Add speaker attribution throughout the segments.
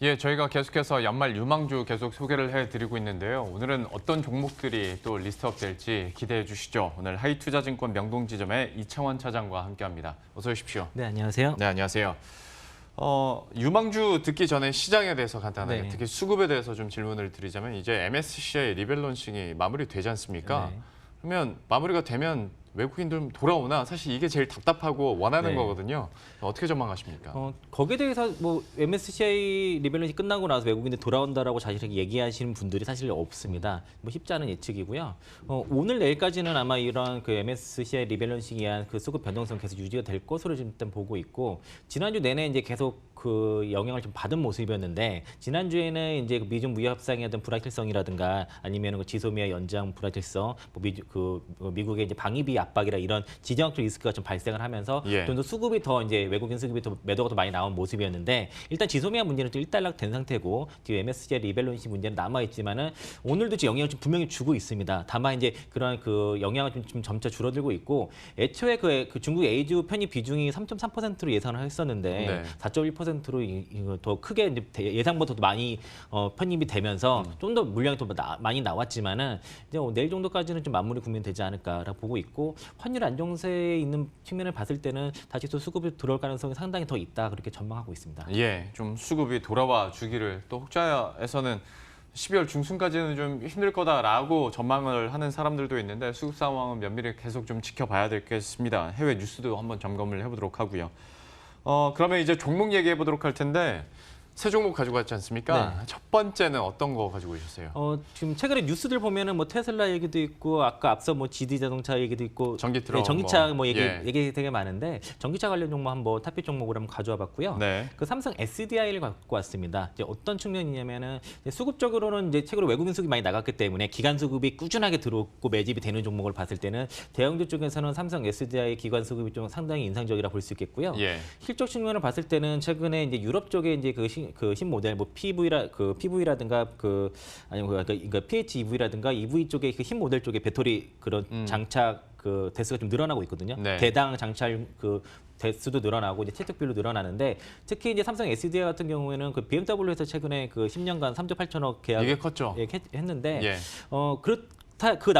Speaker 1: 예, 저희가 계속해서 연말 유망주 계속 소개를 해드리고 있는데요. 오늘은 어떤 종목들이 또 리스트업 될지 기대해 주시죠. 오늘 하이투자증권 명동지점의 이창원 차장과 함께합니다. 어서 오십시오.
Speaker 2: 네, 안녕하세요.
Speaker 1: 네, 안녕하세요. 유망주 듣기 전에 시장에 대해서 간단하게,
Speaker 2: 네.
Speaker 1: 특히 수급에 대해서 좀 질문을 드리자면 이제 MSCI 리밸런싱이 마무리되지 않습니까?
Speaker 2: 네.
Speaker 1: 그러면 마무리가 되면 외국인들 돌아오나? 사실 이게 제일 답답하고 원하는
Speaker 2: 네.
Speaker 1: 거거든요. 어떻게 전망하십니까?
Speaker 2: 거기에 대해서 뭐 MSCI 리밸런싱 끝나고 나서 외국인들 돌아온다라고 자신있게 얘기하시는 분들이 사실 없습니다. 뭐 쉽지 않은 예측이고요. 오늘 내일까지는 아마 이런 그 MSCI 리밸런싱에 의한 그 수급 변동성 계속 유지가 될 것으로 지금 일단 보고 있고, 지난주 내내 이제 계속 그 영향을 좀 받은 모습이었는데, 지난주에는 이제 그 미중 무역 협상의 어떤 불확실성이라든가 아니면 그 지소미아 연장 불확실성, 미국의 이제 방위비 압박이라 이런 지정학적 리스크가 좀 발생을 하면서
Speaker 1: 예.
Speaker 2: 좀 더 수급이 더 이제 외국인 수급이 더 매도가 더 많이 나온 모습이었는데, 일단 지소미아 문제는 좀 일단락된 상태고 뒤에 MSCI 리밸런싱 문제는 남아 있지만은 오늘도 지금 영향을 좀 분명히 주고 있습니다. 다만 이제 그런 그 영향은 좀 점차 줄어들고 있고, 애초에 그 중국 A주 편입 비중이 3.3%로 예상을 했었는데
Speaker 1: 네.
Speaker 2: 4.1%로 더 크게 이제 예상보다 더 많이 편입이 되면서 좀 더 물량이 더 많이 나왔지만은 이제 내일 정도까지는 좀 마무리 국면되지 않을까라고 보고 있고, 환율 안정세에 있는 측면을 봤을 때는 다시 또 수급이 들어올 가능성이 상당히 더 있다, 그렇게 전망하고 있습니다.
Speaker 1: 예, 좀 수급이 돌아와 주기를, 또 혹자에서는 12월 중순까지는 좀 힘들 거다라고 전망을 하는 사람들도 있는데 수급 상황은 면밀히 계속 좀 지켜봐야 되겠습니다. 해외 뉴스도 한번 점검을 해보도록 하고요. 그러면 이제 종목 얘기해 보도록 할 텐데 세 종목 가지고 왔지 않습니까?
Speaker 2: 네.
Speaker 1: 첫 번째는 어떤 거 가지고 오셨어요?
Speaker 2: 지금 최근에 뉴스들 보면은 뭐 테슬라 얘기도 있고, 아까 앞서 뭐 GD 자동차 얘기도 있고,
Speaker 1: 전기 트럭,
Speaker 2: 전기차
Speaker 1: 예.
Speaker 2: 얘기 되게 많은데, 전기차 관련 종목 한번 탑픽 종목으로 한번 가져와 봤고요.
Speaker 1: 네.
Speaker 2: 그 삼성 SDI를 갖고 왔습니다. 이제 어떤 측면이냐면은 이제 수급적으로는 이제 최근에 외국인 수급이 많이 나갔기 때문에 기관 수급이 꾸준하게 들어오고 매집이 되는 종목을 봤을 때는 대형주 쪽에서는 삼성 SDI 기관 수급이 좀 상당히 인상적이라 볼 수 있겠고요.
Speaker 1: 예.
Speaker 2: 실적 측면을 봤을 때는 최근에 이제 유럽 쪽에 이제 그 신모델 뭐 PV라든가 아니면 그러니까 PHEV라든가 EV 쪽에 그 신모델 쪽에 배터리 그런 장착 그 대수가 좀 늘어나고 있거든요.
Speaker 1: 네.
Speaker 2: 대당 장착 그 대수도 늘어나고 이제 채택비율도 늘어나는데, 특히 이제 삼성 SDI 같은 경우에는 그 BMW에서 최근에 그 10년간 3조 8천억 계약
Speaker 1: 이게 컸죠.
Speaker 2: 했는데
Speaker 1: 예.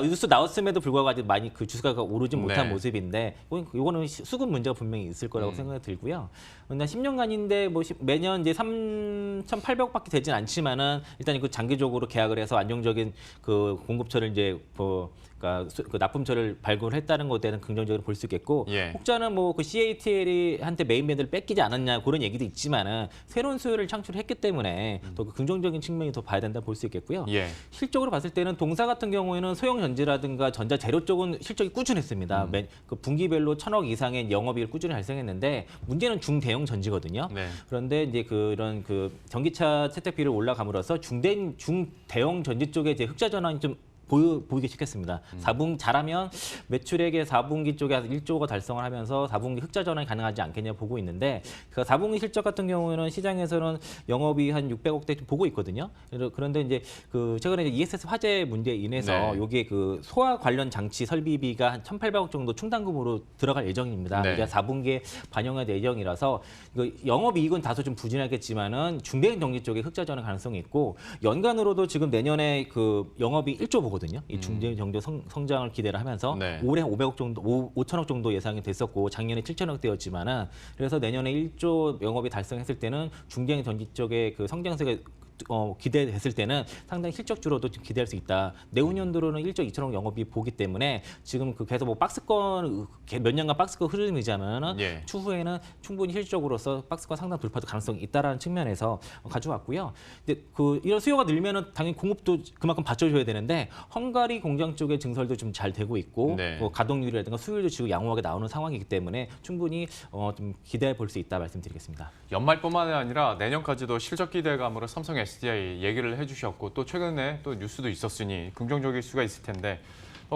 Speaker 2: 뉴스 나왔음에도 불구하고 아직 많이 그 주가가 오르지 못한
Speaker 1: 네.
Speaker 2: 모습인데, 이거는 수급 문제가 분명히 있을 거라고 생각이 들고요. 근데 10년간인데 뭐 매년 이제 3,800억밖에 되진 않지만은 일단 그 장기적으로 계약을 해서 안정적인 그 공급처를 이제 그 납품처를 발굴했다는 것에 대한 긍정적으로 볼 수 있겠고,
Speaker 1: 예.
Speaker 2: 혹자는 뭐 그 CATL이 한테 메인 밴드를 뺏기지 않았냐 그런 얘기도 있지만은 새로운 수요를 창출했기 때문에 더 그 긍정적인 측면이 더 봐야 된다 볼 수 있겠고요.
Speaker 1: 예.
Speaker 2: 실적으로 봤을 때는 동사 같은 경우에는 소형 전지라든가 전자 재료 쪽은 실적이 꾸준했습니다. 그 분기별로 1,000억 이상의 영업이익을 꾸준히 발생했는데, 문제는 중대형 전지거든요.
Speaker 1: 네.
Speaker 2: 그런데 이제 그런 그 전기차 채택비를 올라감으로써 중대형 전지 쪽에 이제 흑자 전환이 좀 보이기 시작했습니다. 4분기 잘하면 매출액의 4분기 쪽에 1조가 달성을 하면서 4분기 흑자 전환이 가능하지 않겠냐 보고 있는데, 그 4분기 실적 같은 경우에는 시장에서는 영업이 한 600억대 좀 보고 있거든요. 그런데 이제 그 최근에 ESS 화재 문제에 인해서
Speaker 1: 네.
Speaker 2: 여기에 그 소화 관련 장치 설비비가 한 1,800억 정도 충당금으로 들어갈 예정입니다.
Speaker 1: 네.
Speaker 2: 이제 4분기에 반영할 예정이라서 영업이익은 다소 좀 부진하겠지만은 중대형 전기 쪽에 흑자 전환 가능성이 있고, 연간으로도 지금 내년에 그 영업이 1조 보거든요. 이 중대형 정도 성장을 기대를 하면서
Speaker 1: 네.
Speaker 2: 올해 500억 정도, 5천억 정도 예상이 됐었고 작년에 7천억대였지만은, 그래서 내년에 1조 영업이 달성했을 때는 중대형 전기 쪽에 그 성장세가 기대했을 때는 상당히 실적주로도 기대할 수 있다. 내후년도로는 1조 2천억 영업이 보기 때문에 지금 그 계속 뭐 박스권 몇 년간 박스권 흐름이자면은
Speaker 1: 예.
Speaker 2: 추후에는 충분히 실적으로서 박스권 상당 돌파도 가능성이 있다라는 측면에서 가져왔고요. 근데 이런 수요가 늘면은 당연히 공급도 그만큼 받쳐줘야 되는데, 헝가리 공장 쪽의 증설도 좀 잘 되고 있고,
Speaker 1: 네.
Speaker 2: 가동률이라든가 수율도 지금 양호하게 나오는 상황이기 때문에 충분히 좀 기대해 볼 수 있다 말씀드리겠습니다.
Speaker 1: 연말뿐만 아니라 내년까지도 실적 기대감으로 삼성 SDI 얘기를 해주셨고, 또 최근에 또 뉴스도 있었으니 긍정적일 수가 있을 텐데,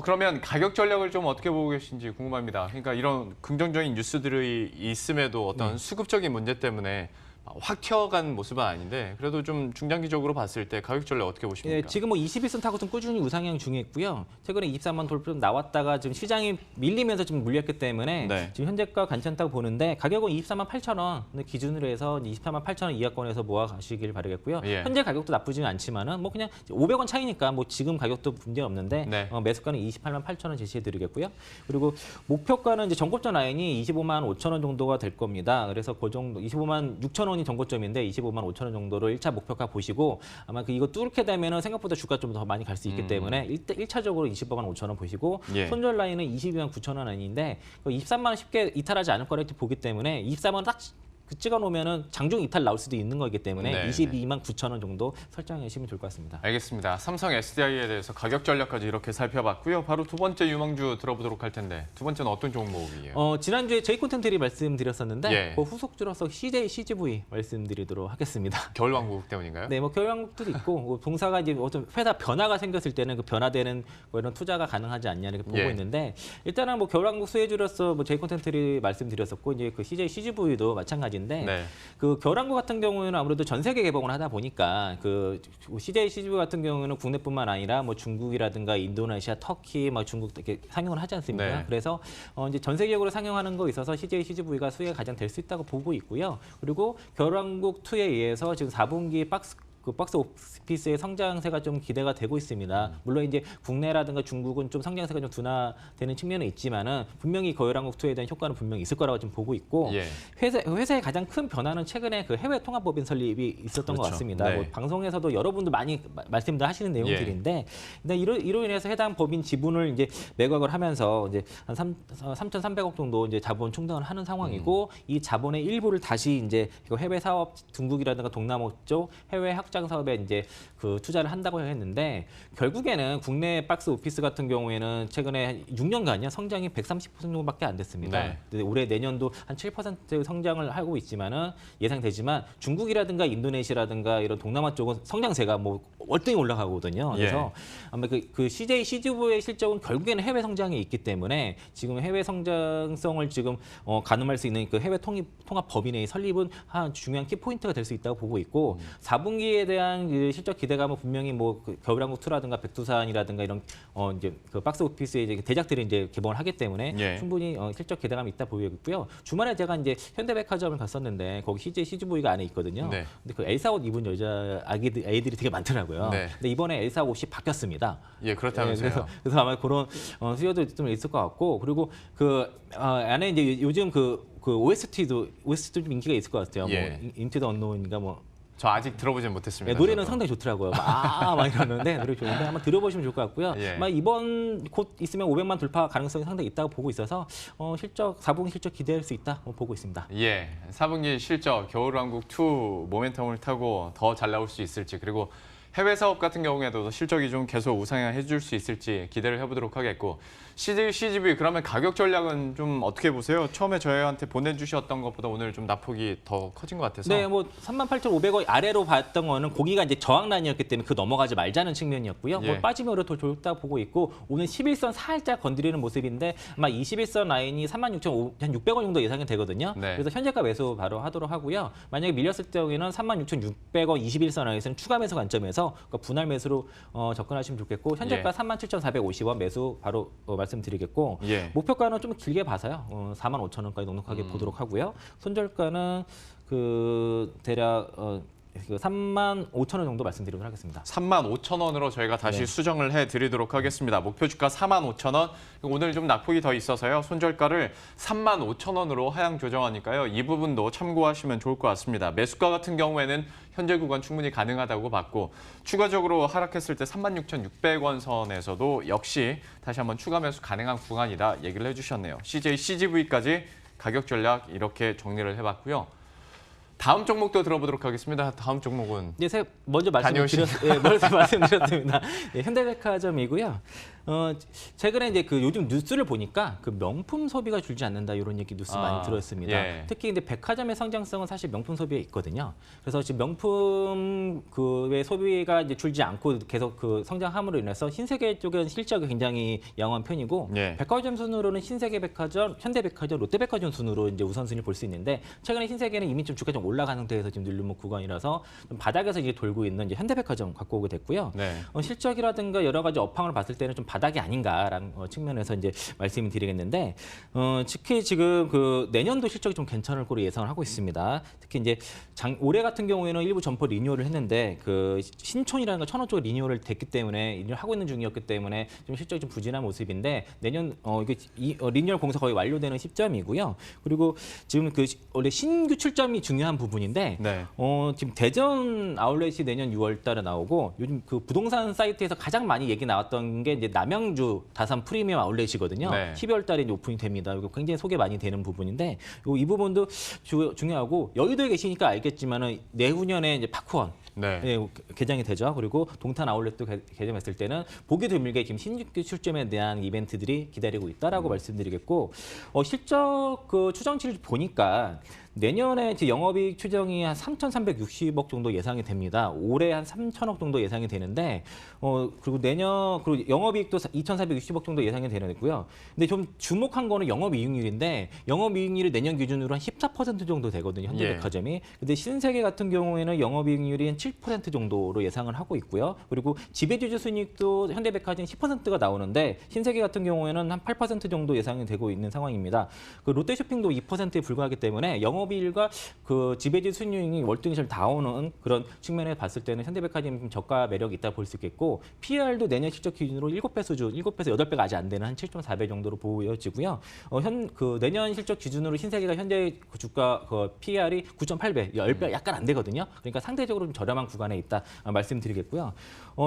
Speaker 1: 그러면 가격 전략을 좀 어떻게 보고 계신지 궁금합니다. 그러니까 이런 긍정적인 뉴스들이 있음에도 어떤 수급적인 문제 때문에 확 튀어간 모습은 아닌데 그래도 좀 중장기적으로 봤을 때 가격 전략 어떻게 보십니까?
Speaker 2: 예, 지금 뭐 21선 타고는 꾸준히 우상향 중에 있고요. 최근에 24만 돌파 나왔다가 지금 시장이 밀리면서 좀 물렸기 때문에
Speaker 1: 네.
Speaker 2: 지금 현재가 괜찮다고 보는데 가격은 24만 8천 원 기준으로 해서 24만 8천 원 이하권에서 모아 가시길 바라겠고요.
Speaker 1: 예.
Speaker 2: 현재 가격도 나쁘지는 않지만은 뭐 그냥 500원 차이니까 뭐 지금 가격도 문제 없는데
Speaker 1: 네.
Speaker 2: 매수가는 28만 8천 원 제시해드리겠고요. 그리고 목표가는 이제 전고점 라인이 25만 5천 원 정도가 될 겁니다. 그래서 그 정도 25만 6천 원이 전고점인데 25만 5천 원 정도로 1차 목표가 보시고 아마 이거 뚫게 되면은 생각보다 주가 좀 더 많이 갈 수 있기 때문에 1차적으로 25만 5천 원 보시고
Speaker 1: 예.
Speaker 2: 손절 라인은 22만 9천 원 아닌데 23만 원 쉽게 이탈하지 않을 거라고 보기 때문에 23만 원 딱 찍어 놓으면은 장중 이탈 나올 수도 있는 거기 때문에
Speaker 1: 네,
Speaker 2: 22만 9천 원 정도 설정해 주시면 좋을 것 같습니다.
Speaker 1: 알겠습니다. 삼성 SDI에 대해서 가격 전략까지 이렇게 살펴봤고요. 바로 두 번째 유망주 들어보도록 할 텐데 두 번째는 어떤 종목이에요?
Speaker 2: 지난주에 저희 콘텐츠를 말씀드렸었는데
Speaker 1: 예.
Speaker 2: 그 후속주로서 CJ CGV 말씀드리도록 하겠습니다.
Speaker 1: 겨울왕국 때문인가요?
Speaker 2: 네, 뭐 교양국도 있고 뭐 동사가 이제 어떤 회사 변화가 생겼을 때는 그 변화되는 뭐 이런 투자가 가능하지 않냐 이렇게 보고
Speaker 1: 예.
Speaker 2: 있는데 일단은 뭐 겨울왕국 수혜주로서 뭐 저희 콘텐츠를 말씀드렸었고 이제 그 CJ CGV도 마찬가지인데
Speaker 1: 네.
Speaker 2: 그 겨울왕국 같은 경우에는 아무래도 전 세계 개봉을 하다 보니까 그 CJ CGV 같은 경우는 국내뿐만 아니라 뭐 중국이라든가 인도네시아, 터키, 뭐 중국 이렇게 상영을 하지 않습니까?
Speaker 1: 네.
Speaker 2: 그래서 이제 전 세계적으로 상영하는 거 있어서 CJ CGV가 수혜가 가장 될 수 있다고 보고 있고요. 그리고 겨울왕국 2에 의해서 지금 4분기 박스 오피스의 성장세가 좀 기대가 되고 있습니다. 물론 이제 국내라든가 중국은 좀 성장세가 좀 둔화되는 측면은 있지만은 분명히 겨울왕국 2에 대한 효과는 분명히 있을 거라고 좀 보고 있고
Speaker 1: 예.
Speaker 2: 회사의 가장 큰 변화는 최근에 그 해외 통합법인 설립이 있었던 것
Speaker 1: 그렇죠.
Speaker 2: 같습니다.
Speaker 1: 네.
Speaker 2: 뭐 방송에서도 여러분들 많이 말씀들 하시는 내용들인데 근데 이로 인해서 해당 법인 지분을 이제 매각을 하면서 이제 한 3,300억 정도 이제 자본 충당을 하는 상황이고 이 자본의 일부를 다시 이제 이거 해외 사업 중국이라든가 동남아 쪽 해외 확장 사업에 이제 그 투자를 한다고 했는데 결국에는 국내 박스 오피스 같은 경우에는 최근에 6년간이요 성장이 130% 정도밖에 안 됐습니다.
Speaker 1: 네.
Speaker 2: 근데 올해 내년도 한 7% 성장을 하고 있지만은 예상되지만 중국이라든가 인도네시아라든가 이런 동남아 쪽은 성장세가 뭐 월등히 올라가거든요. 그래서 아마 그 CJ CGV의 실적은 결국에는 해외 성장이 있기 때문에 지금 해외 성장성을 지금 가늠할 수 있는 그 해외 통합 법인의 설립은 한 중요한 키 포인트가 될 수 있다고 보고 있고 4분기에 대한 그 실적 기대감은 분명히 뭐그 겨울왕국 2라든가 백두산이라든가 이런 이제 그 박스 오피스의 이제 대작들이 이제 개봉을 하기 때문에
Speaker 1: 예.
Speaker 2: 충분히 실적 기대감이 있다 보이고요. 주말에 제가 이제 현대백화점을 갔었는데 거기 CJ CGV가 안에 있거든요.
Speaker 1: 네.
Speaker 2: 근데 그 엘사 옷 입은 여자 애들이 되게 많더라고요.
Speaker 1: 네.
Speaker 2: 근데 이번에 엘사 옷이 바뀌었습니다.
Speaker 1: 예, 그렇다면서요.
Speaker 2: 그래서 아마 그런 수요도 좀 있을 것 같고 그리고 그 안에 이제 요즘 그 OST도 좀 인기가 있을 것 같아요.
Speaker 1: 예.
Speaker 2: 뭐 인투 더 언노인가 뭐
Speaker 1: 저 아직 들어보진 못했습니다.
Speaker 2: 네, 노래는
Speaker 1: 저도.
Speaker 2: 상당히 좋더라고요. 막 이러는데 노래 좋은데 한번 들어보시면 좋을 것 같고요.
Speaker 1: 예.
Speaker 2: 아마 이번 곧 있으면 500만 돌파 가능성이 상당히 있다고 보고 있어서 실적 4분기 실적 기대할 수 있다 보고 있습니다.
Speaker 1: 예, 4분기 실적 겨울왕국 2 모멘텀을 타고 더 잘 나올 수 있을지 그리고 해외 사업 같은 경우에도 실적이 좀 계속 우상향해 줄 수 있을지 기대를 해보도록 하겠고 CGV 그러면 가격 전략은 좀 어떻게 보세요? 처음에 저희한테 보내주셨던 것보다 오늘 좀 낙폭이 더 커진 것 같아서
Speaker 2: 네, 뭐 38,500원 아래로 봤던 거는 고기가 이제 저항란이었기 때문에 그 넘어가지 말자는 측면이었고요.
Speaker 1: 예.
Speaker 2: 뭐 빠지면 오히려 더 좋다 보고 있고 오늘 11선 살짝 건드리는 모습인데 아마 21선 라인이 36,600원 정도 예상이 되거든요.
Speaker 1: 네.
Speaker 2: 그래서 현재가 매수 바로 하도록 하고요. 만약에 밀렸을 경우에는 36,600원 21선 라인에서는 추가 매수 관점에서 그러니까 분할 매수로 접근하시면 좋겠고 현재가
Speaker 1: 예.
Speaker 2: 37,450원 매수 바로 말씀드리겠고
Speaker 1: 예.
Speaker 2: 목표가는 좀 길게 봐서요. 45,000원까지 넉넉하게 보도록 하고요. 손절가는 그 대략 35,000원 정도 말씀드리도록 하겠습니다.
Speaker 1: 35,000원으로 저희가 다시
Speaker 2: 네.
Speaker 1: 수정을 해드리도록 하겠습니다. 목표 주가 45,000원. 오늘 좀 낙폭이 더 있어서요. 손절가를 35,000원으로 하향 조정하니까요. 이 부분도 참고하시면 좋을 것 같습니다. 매수가 같은 경우에는 현재 구간 충분히 가능하다고 봤고 추가적으로 하락했을 때 36,600원 선에서도 역시 다시 한번 추가 매수 가능한 구간이다 얘기를 해주셨네요. CJ CGV까지 가격 전략 이렇게 정리를 해봤고요. 다음 종목도 들어보도록 하겠습니다. 다음 종목은
Speaker 2: 이제 먼저
Speaker 1: 다녀오십니다.
Speaker 2: 말씀드렸습니다. 네, 현대백화점이고요. 최근에 이제 그 요즘 뉴스를 보니까 그 명품 소비가 줄지 않는다 이런 얘기 뉴스 많이 들었습니다.
Speaker 1: 예.
Speaker 2: 특히 근데 백화점의 성장성은 사실 명품 소비에 있거든요. 그래서 지금 명품 그의 소비가 이제 줄지 않고 계속 그 성장함으로 인해서 신세계 쪽은 실적이 굉장히 양호한 편이고
Speaker 1: 예.
Speaker 2: 백화점 순으로는 신세계백화점, 현대백화점, 롯데백화점 순으로 이제 우선순위를 볼 수 있는데 최근에 신세계는 이미 좀 주가 좀 좀 올라간 상태에서 지금 눌림목 구간이라서 좀 바닥에서 이제 돌고 있는 이제 현대백화점 갖고 오게 됐고요.
Speaker 1: 네.
Speaker 2: 실적이라든가 여러 가지 업황을 봤을 때는 좀 바닥이 아닌가라는 측면에서 이제 말씀을 드리겠는데 특히 지금 그 내년도 실적이 좀 괜찮을 거로 예상을 하고 있습니다. 특히 이제 올해 같은 경우에는 일부 점포 리뉴얼을 했는데 그 신촌이라는 거 천원 쪽에 리뉴얼을 됐기 때문에 리뉴얼 하고 있는 중이었기 때문에 좀 실적이 좀 부진한 모습인데 내년 이게 리뉴얼 공사 거의 완료되는 시점이고요. 그리고 지금 그 원래 신규 출점이 중요한 부분인데
Speaker 1: 네.
Speaker 2: 지금 대전 아울렛이 내년 6월달에 나오고 요즘 그 부동산 사이트에서 가장 많이 얘기 나왔던 게 이제 남양주 다산 프리미엄 아울렛이거든요.
Speaker 1: 네.
Speaker 2: 12월달에 이제 오픈이 됩니다. 이거 굉장히 소개 많이 되는 부분인데 이 부분도 중요하고 여의도에 계시니까 알겠지만은 내후년에 이제 파크원
Speaker 1: 네.
Speaker 2: 네, 개장이 되죠. 그리고 동탄 아울렛도 개장했을 때는 보기 드물게 지금 신규 출점에 대한 이벤트들이 기다리고 있다라고 말씀드리겠고 실적 그 추정치를 보니까 내년에 영업이익 추정이 한 3,360억 정도 예상이 됩니다. 올해 한 3,000억 정도 예상이 되는데 그리고 내년 그리고 영업이익도 2,460억 정도 예상이 되고요. 근데 좀 주목한 거는 영업이익률인데 영업이익률이 내년 기준으로 한 14% 정도 되거든요. 현대백화점이. 근데 신세계 같은 경우에는 영업이익률이 한 7% 정도로 예상을 하고 있고요. 그리고 지배주주 순이익도 현대백화점이 10%가 나오는데 신세계 같은 경우에는 한 8% 정도 예상이 되고 있는 상황입니다. 그 롯데쇼핑도 2%에 불과하기 때문에 영업이익과 그 지배주주 순이익이 월등히 잘 나오는 그런 측면에 봤을 때는 현대백화점이 좀 저가 매력이 있다 볼 수 있겠고 PR도 내년 실적 기준으로 7배 수준, 7배에서 8배가 아직 안 되는 한 7.4배 정도로 보여지고요. 그 내년 실적 기준으로 신세계가 현재 그 주가 그 PR이 9.8배, 10배 약간 안 되거든요. 그러니까 상대적으로 좀 저렴한 구간에 있다 말씀드리겠고요.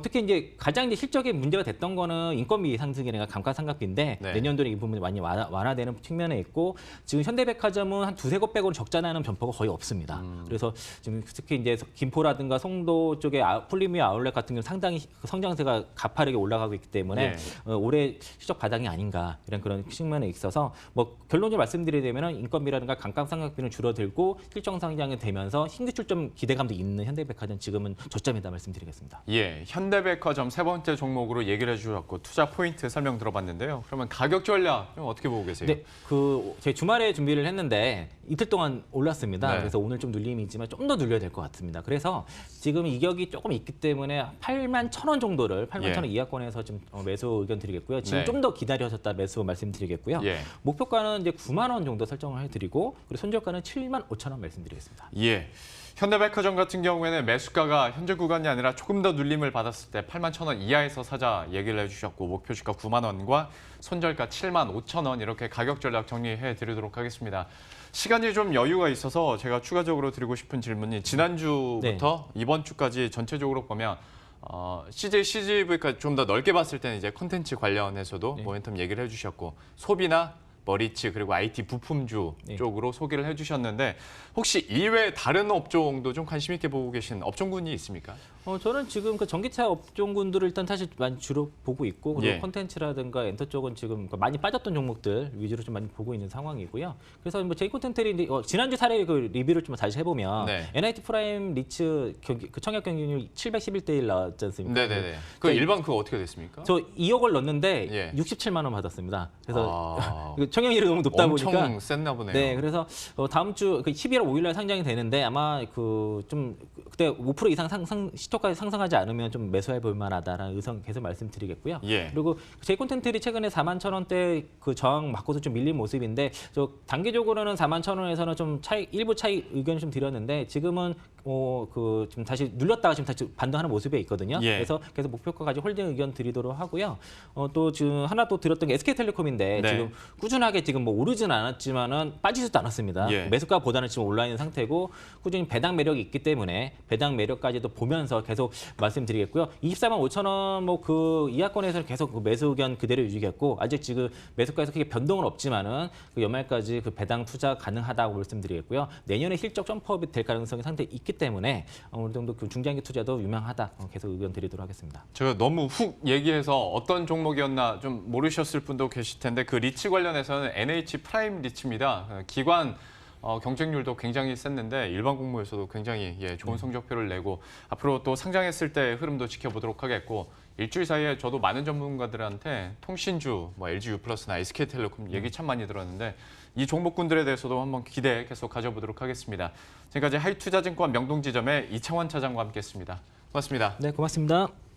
Speaker 2: 특히 이제 가장 이제 실적에 문제가 됐던 거는 인건비 상승이나 감가상각비인데
Speaker 1: 네.
Speaker 2: 내년도에 이 부분이 많이 완화되는 측면에 있고 지금 현대백화점은 한 두세 곳 빼고는 적자 나는 점포가 거의 없습니다. 그래서 지금 특히 이제 김포라든가 송도 쪽에 프리미엄 아울렛 같은 경우는 상당히 성장세가 가파르게 올라가고 있기 때문에 올해 실적 바닥이 아닌가 이런 그런 측면에 있어서 뭐 결론적으로 말씀드리자면 인건비라든가 감가상각비는 줄어들고 실적 상장이 되면서 신규 출점 기대감도 있는 현대백화점 지금은 저점이다 말씀드리겠습니다.
Speaker 1: 예, 현대백화점 세 번째 종목으로 얘기를 해주셨고 투자 포인트 설명 들어봤는데요. 그러면 가격 전략 좀 어떻게 보고 계세요?
Speaker 2: 네, 제 주말에 준비를 했는데 이틀 동안 올랐습니다.
Speaker 1: 네.
Speaker 2: 그래서 오늘 좀 눌림이 있지만 좀 더 눌려야 될 것 같습니다. 그래서 지금 이격이 조금 있기 때문에 81,000원 정도를 81,000원 이하권에서 좀 매수 의견 드리겠고요. 지금
Speaker 1: 네.
Speaker 2: 좀 더 기다리셨다 매수 말씀드리겠고요.
Speaker 1: 예.
Speaker 2: 목표가는 이제 9만 원 정도 설정을 해드리고 그리고 손절가는 75,000원 말씀드리겠습니다.
Speaker 1: 예. 현대백화점 같은 경우에는 매수가가 현재 구간이 아니라 조금 더 눌림을 받았을 때 81,000원 이하에서 사자 얘기를 해주셨고 목표 주가 9만 원과 손절가 75,000원 이렇게 가격 전략 정리해 드리도록 하겠습니다. 시간이 좀 여유가 있어서 제가 추가적으로 드리고 싶은 질문이 지난주부터 이번 주까지 전체적으로 보면 CJ, CGV까지 좀 더 넓게 봤을 때는 이제 콘텐츠 관련해서도 모멘텀 얘기를 해주셨고 소비나 머리치 그리고 IT 부품주 쪽으로 소개를 해주셨는데 혹시 이외 다른 업종도 좀 관심 있게 보고 계신 업종군이 있습니까?
Speaker 2: 저는 지금 그 전기차 업종군들을 일단 사실 많이 주로 보고 있고 그리고
Speaker 1: 예.
Speaker 2: 콘텐츠라든가 엔터 쪽은 지금 많이 빠졌던 종목들 위주로 좀 많이 보고 있는 상황이고요. 그래서 뭐 제이콘텐트리 지난주 사례 그 리뷰를 좀 다시 해보면
Speaker 1: 네.
Speaker 2: NIT 프라임 리츠 그 청약 경쟁률 711대 1 나왔지 않습니까?
Speaker 1: 네네네. 그 일반 그거 어떻게 됐습니까?
Speaker 2: 저 2억을 넣었는데
Speaker 1: 예.
Speaker 2: 67만 원 받았습니다. 그래서
Speaker 1: 아,
Speaker 2: 청약률이 너무 높다
Speaker 1: 엄청
Speaker 2: 보니까
Speaker 1: 셌나 보네요.
Speaker 2: 네, 그래서 다음 주 11월 5일 날 상장이 되는데 아마 그 좀 그때 5% 이상 시초가가 상승하지 않으면 좀 매수해 볼 만하다라는 의견 계속 말씀드리겠고요.
Speaker 1: 예.
Speaker 2: 그리고 제이콘텐트리 최근에 41,000원대 그 저항 맞고서 좀 밀린 모습인데 저 단기적으로는 41,000원에서는 좀 일부 차이 의견을 좀 드렸는데 지금은 그 좀 다시 눌렸다가 지금 다시 반등하는 모습에 있거든요.
Speaker 1: 예.
Speaker 2: 그래서 계속 목표가까지 홀딩 의견 드리도록 하고요. 또 지금 하나 또 드렸던 게 SK텔레콤인데
Speaker 1: 네.
Speaker 2: 지금 꾸준하게 지금 뭐 오르진 않았지만은 빠지지도 않았습니다.
Speaker 1: 예.
Speaker 2: 매수가보다는 지금 올라 있는 상태고 꾸준히 배당 매력이 있기 때문에 배당 매력까지도 보면서 계속 말씀드리겠고요. 245,000원 뭐 그 이하권에서 계속 그 매수 의견 그대로 유지했고 아직 지금 매수가에서 크게 변동은 없지만은 그 연말까지 그 배당 투자 가능하다고 말씀드리겠고요. 내년에 실적 점프업이 될 가능성이 상당히 있기 때문에 어느 정도 그 중장기 투자도 유망하다 계속 의견 드리도록 하겠습니다.
Speaker 1: 제가 너무 훅 얘기해서 어떤 종목이었나 좀 모르셨을 분도 계실 텐데 그 리츠 관련해서는 NH 프라임 리츠입니다. 기관 경쟁률도 굉장히 셌는데 일반 공모에서도 굉장히 좋은 성적표를 내고 앞으로 또 상장했을 때 흐름도 지켜보도록 하겠고 일주일 사이에 저도 많은 전문가들한테 통신주, 뭐 LG U+나 SK텔레콤 얘기 참 많이 들었는데 이 종목군들에 대해서도 한번 기대 계속 가져보도록 하겠습니다. 지금까지 하이투자증권 명동지점의 이창원 차장과 함께했습니다. 고맙습니다.
Speaker 2: 네, 고맙습니다.